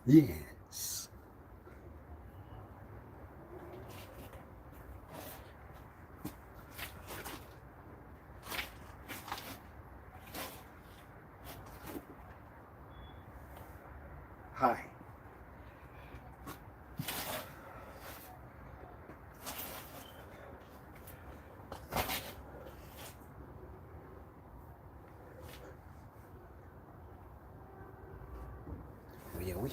Yes. Hi. Oui, oui.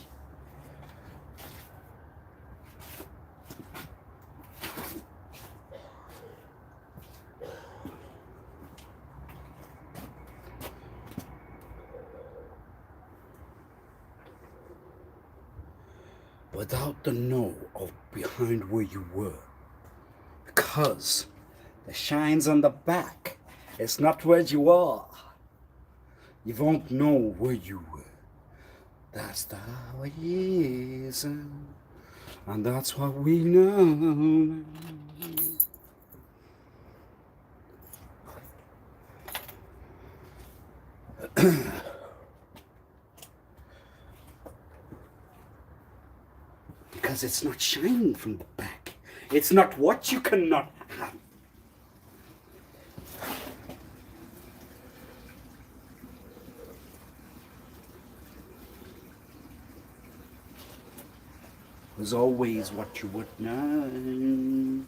Without the know of behind where you were. Because the shine's on the back. It's not where you are. You won't know where you were. That's the way it is. And that's what we know. Because it's not shining from the back. It's not what you cannot have. It was always what you would know.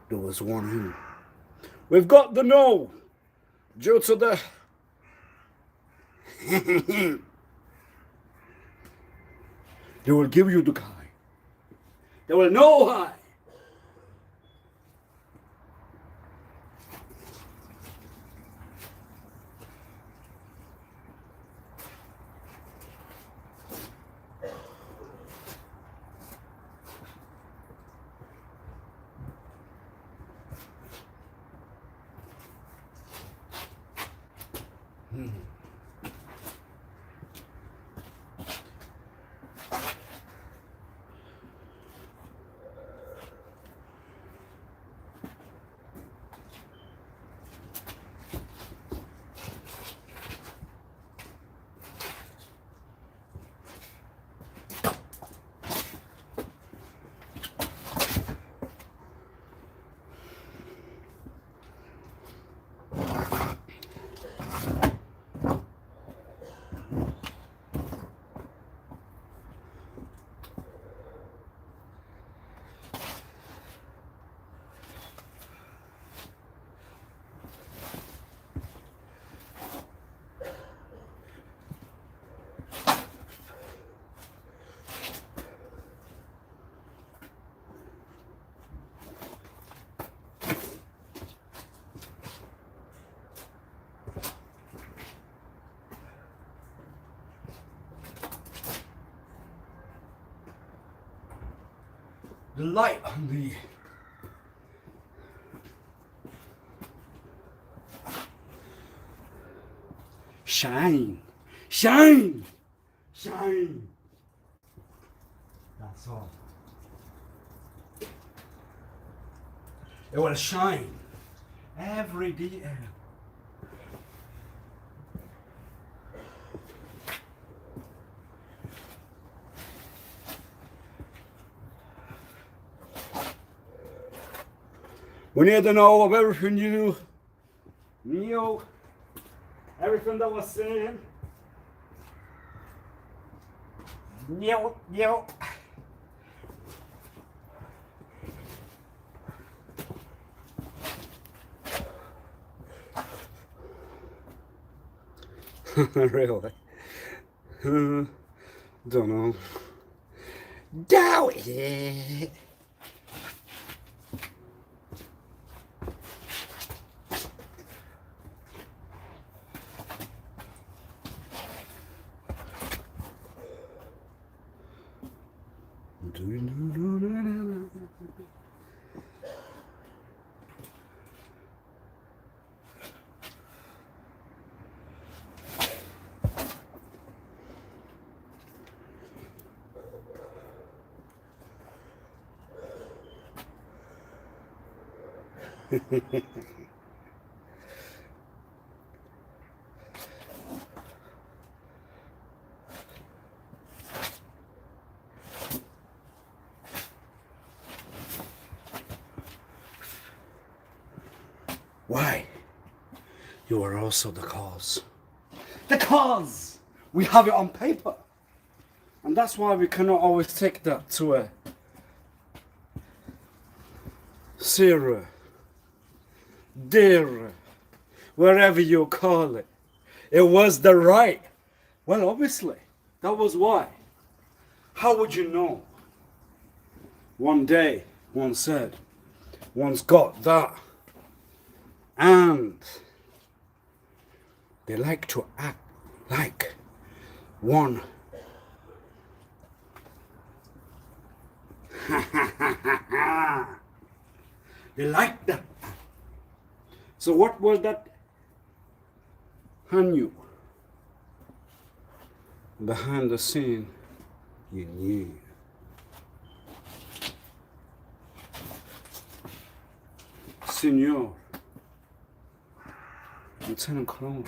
There was one who. We've got the no. Due to the. They will give you the high. They will know high. The light on the shine, shine, shine. That's all. It will shine every day. We need to know of everything you knew, everything that was saying. Yo. Really? Don't know. Doubt it. Why? You are also the cause. The cause! We have it on paper. And that's why we cannot always take that to a Sarah, dear, wherever you call it. It was the right. Well, obviously, that was why. How would you know? One day, one said, one's got that. And they like to act like one. They like that. So what was that on you? Behind the scene, you knew. Senor, Lieutenant Colonel,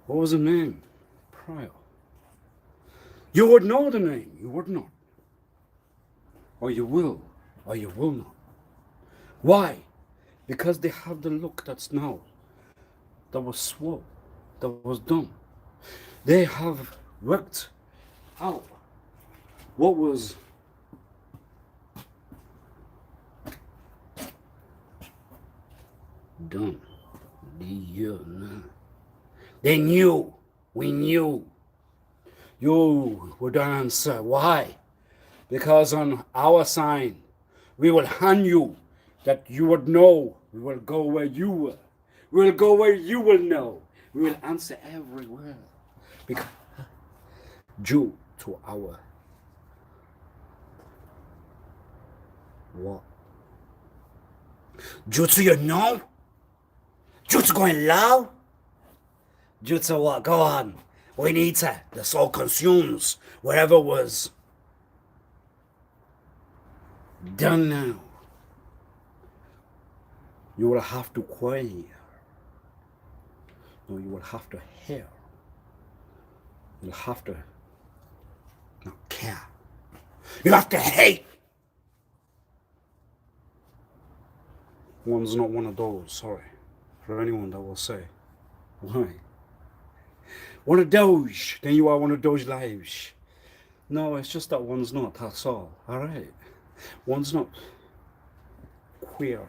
what was the name prior? You would know the name, you would not. Or you will not. Why? Because they have the look that's now, that was slow, that was done. They have worked out what was done. They knew, we knew. You would answer, why? Because on our sign, we will hand you that you would know. We will go where you were. We will go where you will know. We will answer everywhere. Because due to our what? Due to your no? Due to going low? Due to what? Go on. We need to. The soul consumes whatever was done now. You will have to queer. No, you will have to hear. You'll have to not care. You'll have to hate. One's not one of those, sorry. For anyone that will say, why? One of Doge, then you are one of Doge lives. No, it's just that one's not, that's all. Alright. One's not queer.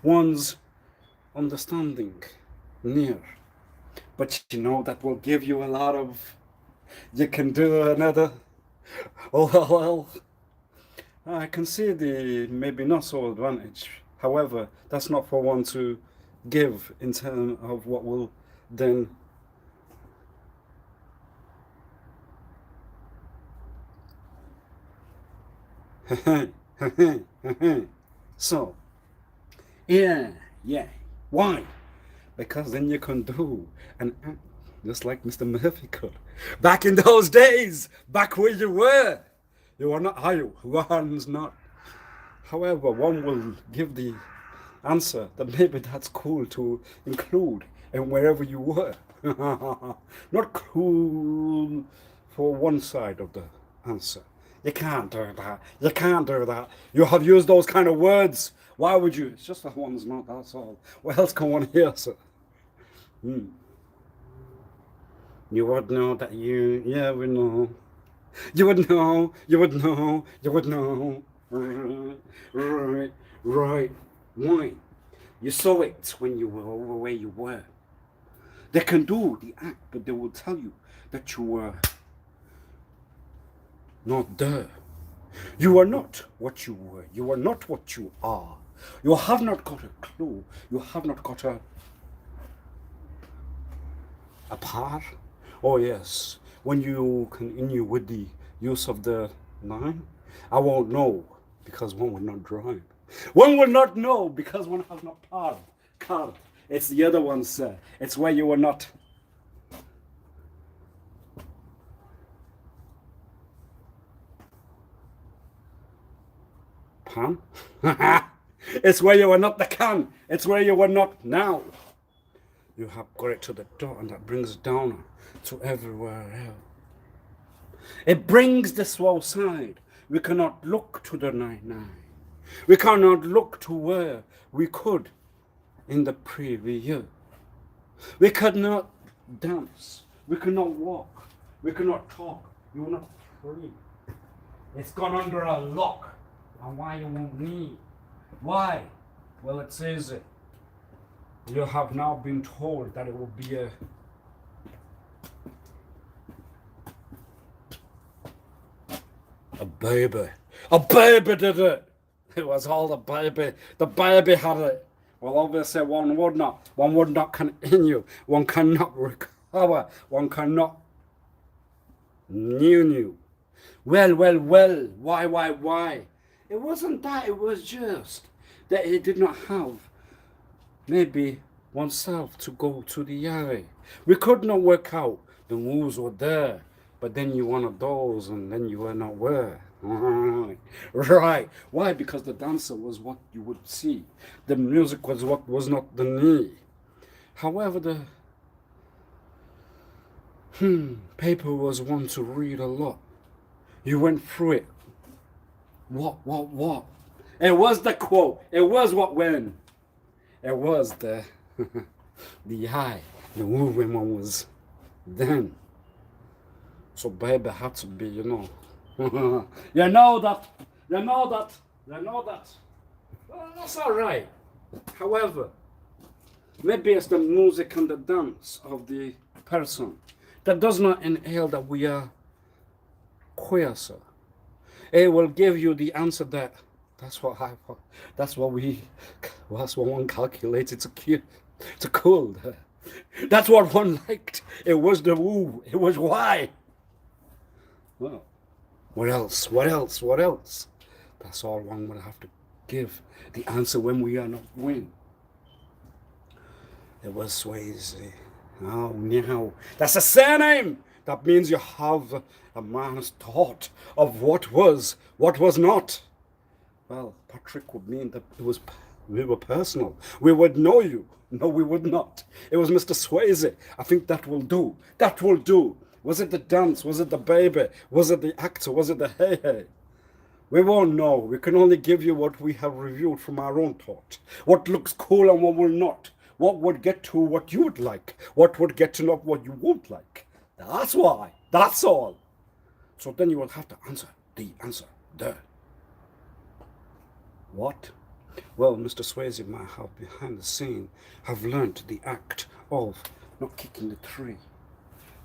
One's understanding near. But you know that will give you a lot of, you can do another, well, I can see the maybe not so advantage. However, that's not for one to give in terms of what will then so yeah, why? Because then you can do an act just like Mr. Murphy could back in those days, back where you were not high, one's not. However, one will give the answer that maybe that's cool to include and wherever you were. Not cool for one side of the answer. You can't do that. You can't do that. You have used those kind of words. Why would you? It's just that one's not, that's all. What else can one hear, sir? You would know that yeah, we know. You would know, you would know, you would know. Right. Why? You saw it when you were over where you were. They can do the act, but they will tell you that you were not there. You are not what you were. You are not what you are. You have not got a clue. You have not got a part. Oh yes, when you continue with the use of the line, I won't know because one will not drive. One will not know because one has not card. It's the other one, sir. It's where you were not. Pan? It's where you were not the can. It's where you were not now. You have got it to the door, and that brings down to everywhere else. It brings this outside. We cannot look to the night. We cannot look to where we could in the previous year. We could not dance. We could not walk. We could not talk. You were not free. It's gone under a lock. And why you won't need? Why? Well, it says it. You have now been told that it will be a baby. A baby did it. It was all the baby. The baby had it. Well, obviously one would not continue. One cannot recover. One cannot new. Well, why? It wasn't that, it was just that he did not have maybe oneself to go to the area. We could not work out. The moves were there, but then you wanted those and then you were not where. Right. Why? Because the dancer was what you would see. The music was what was not the need. However, the paper was one to read a lot. You went through it. What? It was the quote. It was what went. It was the the eye. The movement one was then. So baby had to be, you know. You know that. Well, that's all right. However, maybe it's the music and the dance of the person that does not entail that we are queer, sir. It will give you the answer that's what one calculated to cool. That's what one liked. It was the woo. It was why. Well, what else? That's all one will have to give the answer when we are not win. It was Swayze. Oh, now. That's a surname. That means you have a man's thought of what was not. Well, Patrick would mean that we were personal. We would know you. No, we would not. It was Mr. Swayze. I think that will do. That will do. Was it the dance? Was it the baby? Was it the actor? Was it the hey? We won't know. We can only give you what we have reviewed from our own thought. What looks cool and what will not. What would get to what you would like. What would get to not what you won't like. That's why. That's all. So then you will have to answer the answer there. What? Well, Mr. Swayze might have behind the scene have learned the act of not kicking the tree.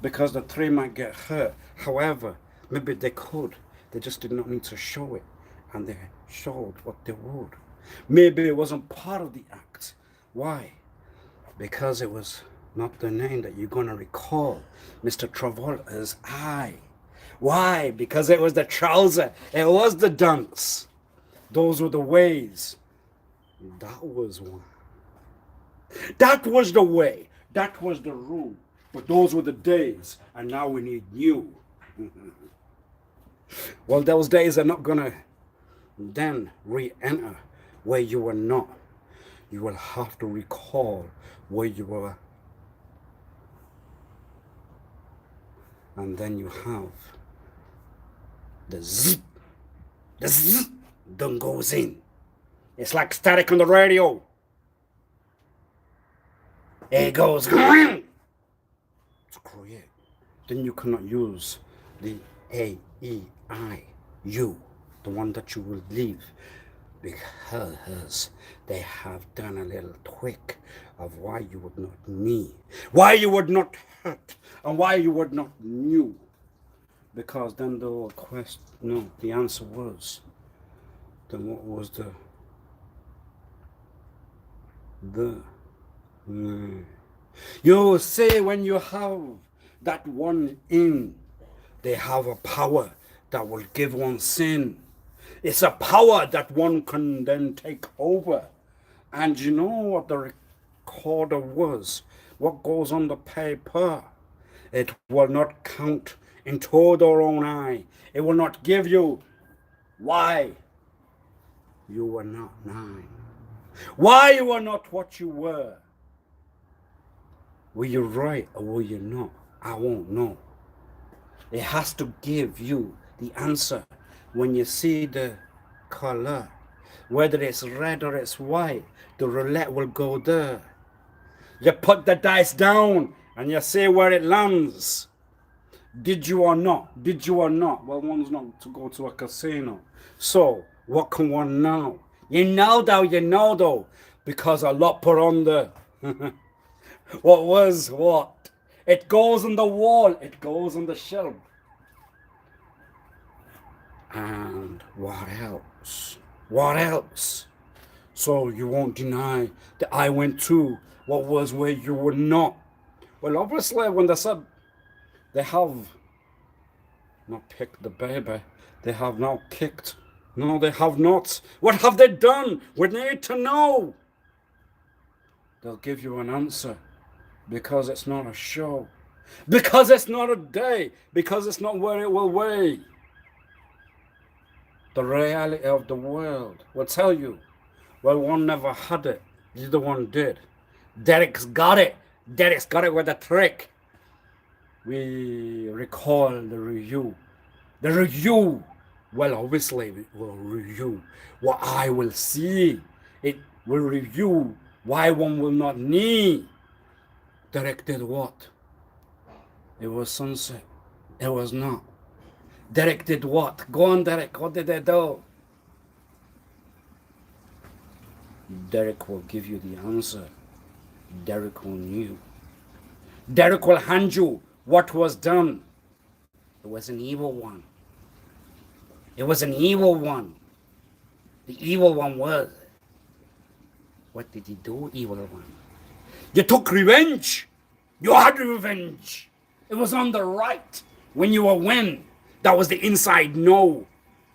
Because the tree might get hurt. However, maybe they could. They just did not need to show it. And they showed what they would. Maybe it wasn't part of the act. Why? Because it was not the name that you're going to recall. Mr. Travolta's eye. Why? Because it was the trouser. It was the dance. Those were the ways. That was one. That was the way. That was the rule. But those were the days. And now we need new. Well, those days are not going to then re-enter where you were not. You will have to recall where you were. And then you have the zzz. The zzz then goes in. It's like static on the radio. It goes to create. Then you cannot use the A, E, I, U, the one that you will leave, because they have done a little tweak of why you would not need, why you would not hurt, and why you would not knew. Because then the question, no, the answer was, then what was you say when you have that one in, they have a power that will give one sin. It's a power that one can then take over. And you know what the recorder was? What goes on the paper? It will not count into their own eye. It will not give you why you were not 9. Why you are not what you were? Were you right or were you not? I won't know. It has to give you the answer when you see the color. Whether it's red or it's white, the roulette will go there. You put the dice down and you see where it lands. Did you or not? Did you or not? Well, one's not to go to a casino. So, what can one know? You know though, because a lot put on the... What was what? It goes on the wall, it goes on the shelf. And what else? What else? So you won't deny that I went to what was where you were not. Well, obviously, when they said they have not picked the baby, they have now kicked. No, they have not. What have they done? We need to know. They'll give you an answer because it's not a show, because it's not a day, because it's not where it will weigh. The reality of the world will tell you, well, one never had it, the other one did. Derek's got it. Derek's got it with a trick. We recall the review. The review, well, obviously, it will review what I will see. It will review why one will not need. Derek did what? It was sunset. It was not. Derek did what? Go on, Derek. What did they do? Derek will give you the answer. Derek will know. Derek will hand you what was done. It was an evil one. It was an evil one. The evil one was. What did you do, evil one? You took revenge. You had revenge. It was on the right when you were win. That was the inside no.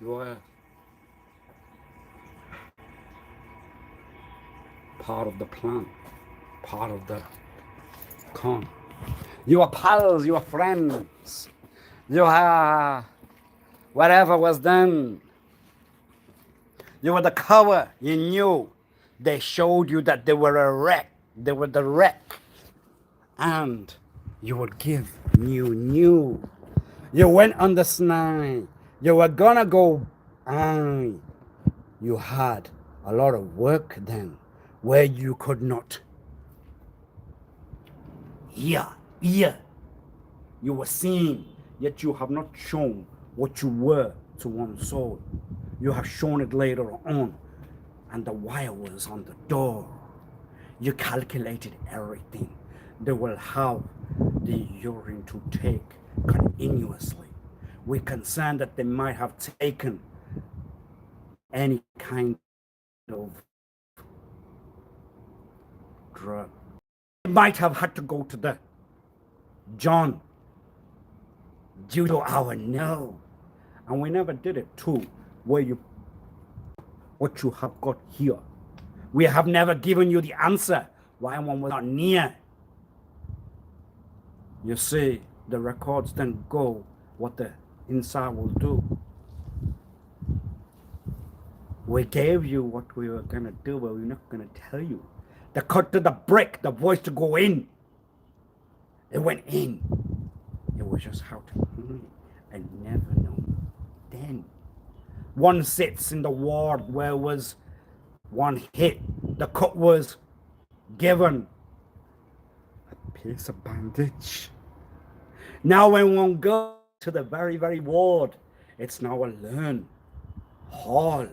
You were part of the plan, part of the con. You were pals, you were friends. You were whatever was done. You were the cover. You knew. They showed you that they were a wreck. They were the wreck. And you would give new. You went on the snide. You were gonna go. You had a lot of work then where you could not. Yeah. You were seen, yet you have not shown what you were to one soul. You have shown it later on, and the wire was on the door. You calculated everything. They will have the urine to take continuously. We're concerned that they might have taken any kind of drug. They might have had to go to the John due to our no. And we never did it too, where you what you have got here. We have never given you the answer why one was not near. You see, the records then go what the inside will do. We gave you what we were gonna do, but we're not gonna tell you. The cut to the brick, the voice to go in. It went in. It was just how to and never know. Then one sits in the ward where was one hit. The cut was given a piece of bandage. Now when one goes to the very ward, it's now a learn hall.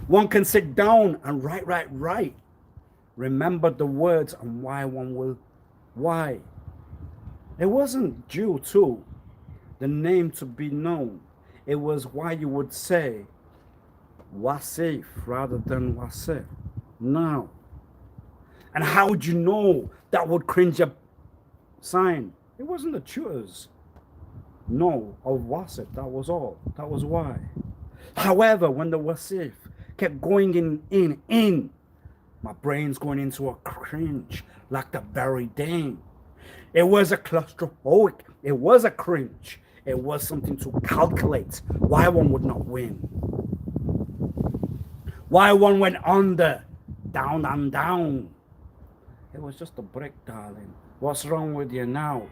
One can sit down and write. Remember the words and why one will, why. It wasn't due to the name to be known. It was why you would say Wasif rather than Wasif. Now. And how would you know that would cringe a sign? It wasn't the tutors. No, of Wasif, that was all. That was why. However, when the Wasif kept going in, my brain's going into a cringe like the very Dane. It was a claustrophobic. It was a cringe. It was something to calculate why one would not win. Why one went under down and down. It was just a break, darling. What's wrong with you now?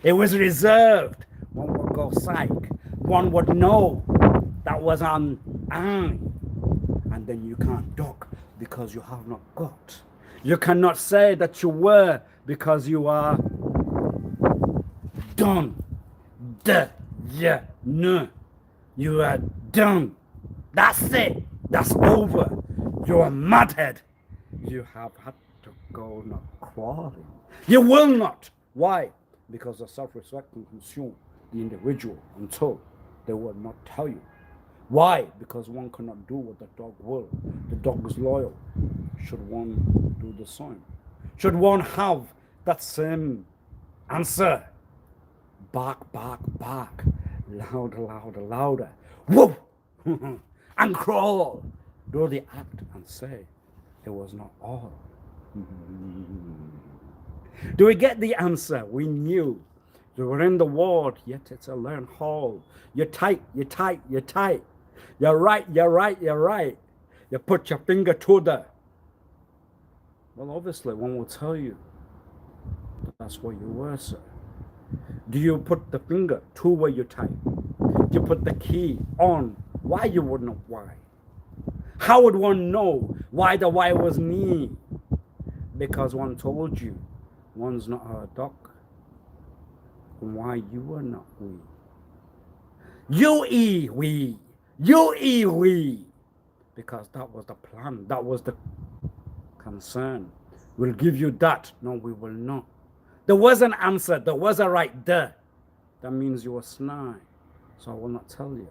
It was reserved. One would go psych. One would know that was on I. And then you can't duck because you have not got. You cannot say that you were because you are done. Yeah, no. You are done. That's it. That's over. You're a madhead. You have had to go not crawling. You will not. Why? Because the self-respect can consume the individual until they will not tell you. Why? Because one cannot do what the dog will. The dog is loyal. Should one do the same? Should one have that same answer? Bark, bark, bark. Louder, louder, louder. Whoop! And crawl. Do the act and say, it was not all. Do we get the answer? We knew. You were in the ward, yet it's a learned hall. You're tight, you're tight, you're tight. You're right, you're right, you're right. You put your finger to the... Well, obviously, one will tell you that's what you were, sir. Do you put the finger to where you type? Do you put the key on? Why you would not why? How would one know why the why was me? Because one told you one's not a duck. And why you were not we? You we. You we. Because that was the plan. That was the concern. We'll give you that. No, we will not. There was an answer. There was a right there. That means you were snide. So I will not tell you.